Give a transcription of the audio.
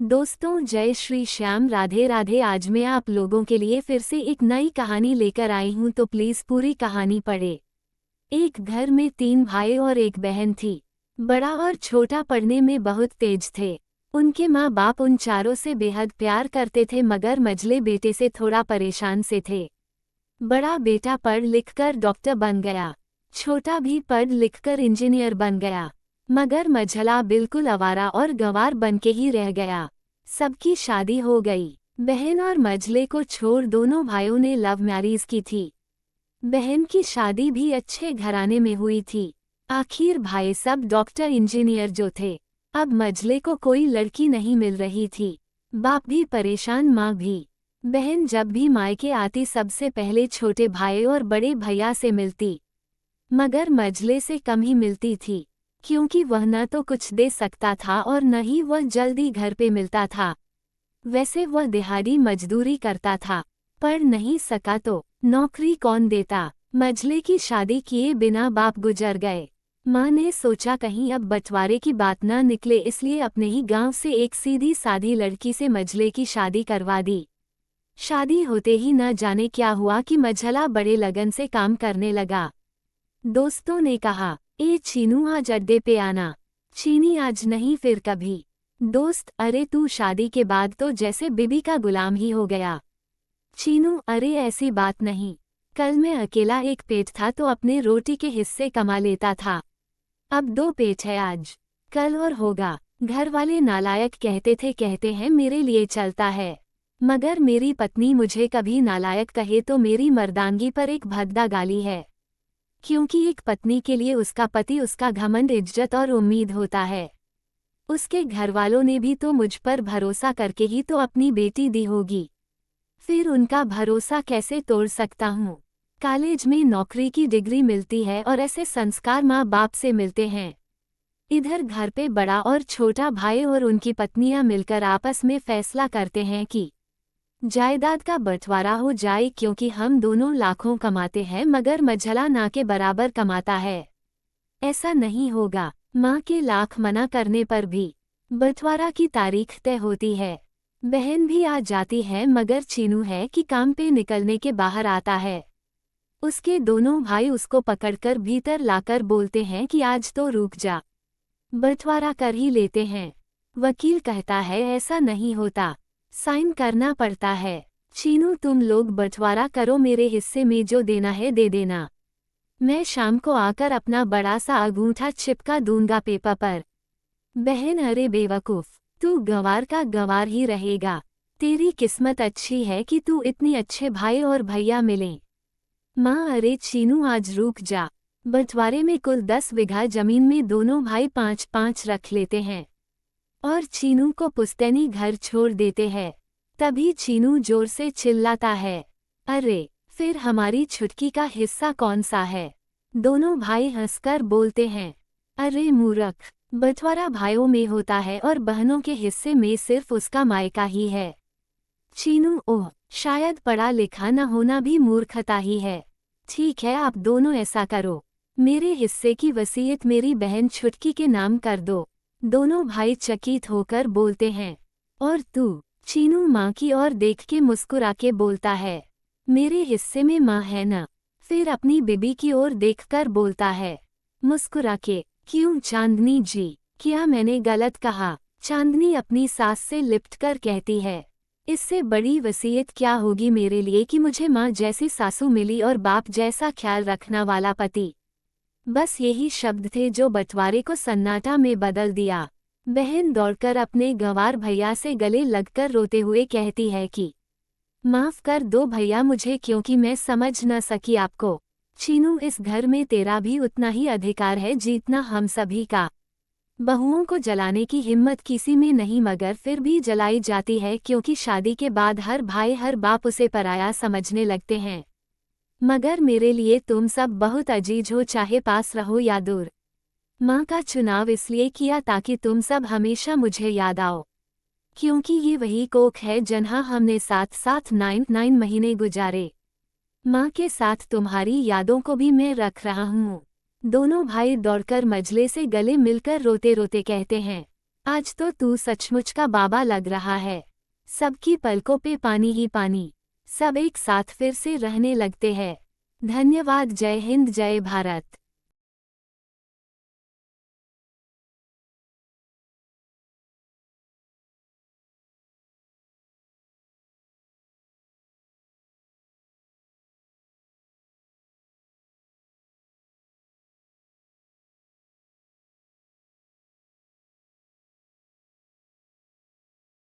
दोस्तों, जय श्री श्याम, राधे राधे। आज मैं आप लोगों के लिए फिर से एक नई कहानी लेकर आई हूँ, तो प्लीज पूरी कहानी पढ़े। एक घर में 3 भाई और एक बहन थी। बड़ा और छोटा पढ़ने में बहुत तेज थे। उनके माँ बाप उन चारों से बेहद प्यार करते थे, मगर मझले बेटे से थोड़ा परेशान से थे। बड़ा बेटा पढ़ लिखकर डॉक्टर बन गया, छोटा भी पढ़ लिखकर इंजीनियर बन गया, मगर मझला बिल्कुल आवारा और गंवार बन के ही रह गया। सबकी शादी हो गई। बहन और मझले को छोड़ दोनों भाइयों ने लव मैरिज की थी। बहन की शादी भी अच्छे घराने में हुई थी। आखिर भाई सब डॉक्टर इंजीनियर जो थे। अब मझले को कोई लड़की नहीं मिल रही थी। बाप भी परेशान, माँ भी। बहन जब भी मायके आती सबसे पहले छोटे भाई और बड़े भैया से मिलती, मगर मझले से कम ही मिलती थी, क्योंकि वह न तो कुछ दे सकता था और न ही वह जल्दी घर पे मिलता था। वैसे वह दिहाड़ी मजदूरी करता था, पढ़ नहीं सका तो नौकरी कौन देता। मझले की शादी किए बिना बाप गुजर गए। माँ ने सोचा कहीं अब बंटवारे की बात न निकले, इसलिए अपने ही गांव से एक सीधी सादी लड़की से मझले की शादी करवा दी। शादी होते ही न जाने क्या हुआ कि मझला बड़े लगन से काम करने लगा। दोस्तों ने कहा, ए चीनू, आज अड्डे पे आना। चीनी, आज नहीं फिर कभी। दोस्त, अरे तू शादी के बाद तो जैसे बीबी का गुलाम ही हो गया। चीनू, अरे ऐसी बात नहीं। कल मैं अकेला एक पेट था तो अपने रोटी के हिस्से कमा लेता था। अब 2 पेट है, आज कल और होगा। घर वाले नालायक कहते हैं मेरे लिए चलता है, मगर मेरी पत्नी मुझे कभी नालायक कहे तो मेरी मर्दानगी पर एक भद्दा गाली है, क्योंकि एक पत्नी के लिए उसका पति उसका घमंड, इज्जत और उम्मीद होता है। उसके घरवालों ने भी तो मुझ पर भरोसा करके ही तो अपनी बेटी दी होगी, फिर उनका भरोसा कैसे तोड़ सकता हूँ। कॉलेज में नौकरी की डिग्री मिलती है और ऐसे संस्कार माँ बाप से मिलते हैं। इधर घर पे बड़ा और छोटा भाई और उनकी पत्नियां मिलकर आपस में फैसला करते हैं कि जायदाद का बंटवारा हो जाए, क्योंकि हम दोनों लाखों कमाते हैं मगर मझला ना के बराबर कमाता है। ऐसा नहीं होगा। माँ के लाख मना करने पर भी बंटवारा की तारीख तय होती है। बहन भी आ जाती है, मगर चीनू है कि काम पे निकलने के बाहर आता है। उसके दोनों भाई उसको पकड़कर भीतर लाकर बोलते हैं कि आज तो रुक जा, बंटवारा कर ही लेते हैं। वकील कहता है ऐसा नहीं होता, साइन करना पड़ता है। चीनू, तुम लोग बंटवारा करो, मेरे हिस्से में जो देना है दे देना। मैं शाम को आकर अपना बड़ा सा अंगूठा चिपका दूंगा पेपर पर। बहन, अरे बेवकूफ, तू गंवार का गंवार ही रहेगा। तेरी किस्मत अच्छी है कि तू इतने अच्छे भाई और भैया मिले। माँ, अरे चीनू, आज रुक जा। बंटवारे में कुल 10 बीघा जमीन में दोनों भाई 5-5 रख लेते हैं और चीनू को पुश्तैनी घर छोड़ देते हैं। तभी चीनू जोर से चिल्लाता है, अरे फिर हमारी छुटकी का हिस्सा कौन सा है। दोनों भाई हंसकर बोलते हैं, अरे मूर्ख, बंटवारा भाइयों में होता है और बहनों के हिस्से में सिर्फ उसका मायका ही है। चीनू, ओह, शायद पढ़ा लिखा न होना भी मूर्खता ही है। ठीक है, आप दोनों ऐसा करो, मेरे हिस्से की वसीयत मेरी बहन छुटकी के नाम कर दो। दोनों भाई चकित होकर बोलते हैं, और तू? चीनू माँ की ओर देख के मुस्कुरा के बोलता है, मेरे हिस्से में माँ है न। फिर अपनी बीबी की ओर देखकर बोलता है मुस्कुरा के, क्यों चांदनी जी, क्या मैंने गलत कहा? चांदनी अपनी सास से लिपटकर कहती है, इससे बड़ी वसीयत क्या होगी मेरे लिए कि मुझे माँ जैसी सासू मिली और बाप जैसा ख्याल रखना वाला पति। बस यही शब्द थे जो बंटवारे को सन्नाटा में बदल दिया। बहन दौड़कर अपने गंवार भैया से गले लगकर रोते हुए कहती है कि माफ कर दो भैया मुझे, क्योंकि मैं समझ न सकी आपको। चीनू, इस घर में तेरा भी उतना ही अधिकार है जितना हम सभी का। बहुओं को जलाने की हिम्मत किसी में नहीं, मगर फिर भी जलाई जाती है, क्योंकि शादी के बाद हर भाई हर बाप उसे पराया समझने लगते हैं। मगर मेरे लिए तुम सब बहुत अजीज हो, चाहे पास रहो या दूर। माँ का चुनाव इसलिए किया ताकि तुम सब हमेशा मुझे याद आओ, क्योंकि ये वही कोख है जहाँ हमने साथ साथ 9 महीने गुजारे। माँ के साथ तुम्हारी यादों को भी मैं रख रहा हूँ। दोनों भाई दौड़कर मझले से गले मिलकर रोते रोते कहते हैं, आज तो तू सचमुच का बाबा लग रहा है। सबकी पलकों पे पानी ही पानी। सब एक साथ फिर से रहने लगते हैं। धन्यवाद। जय हिंद, जय भारत।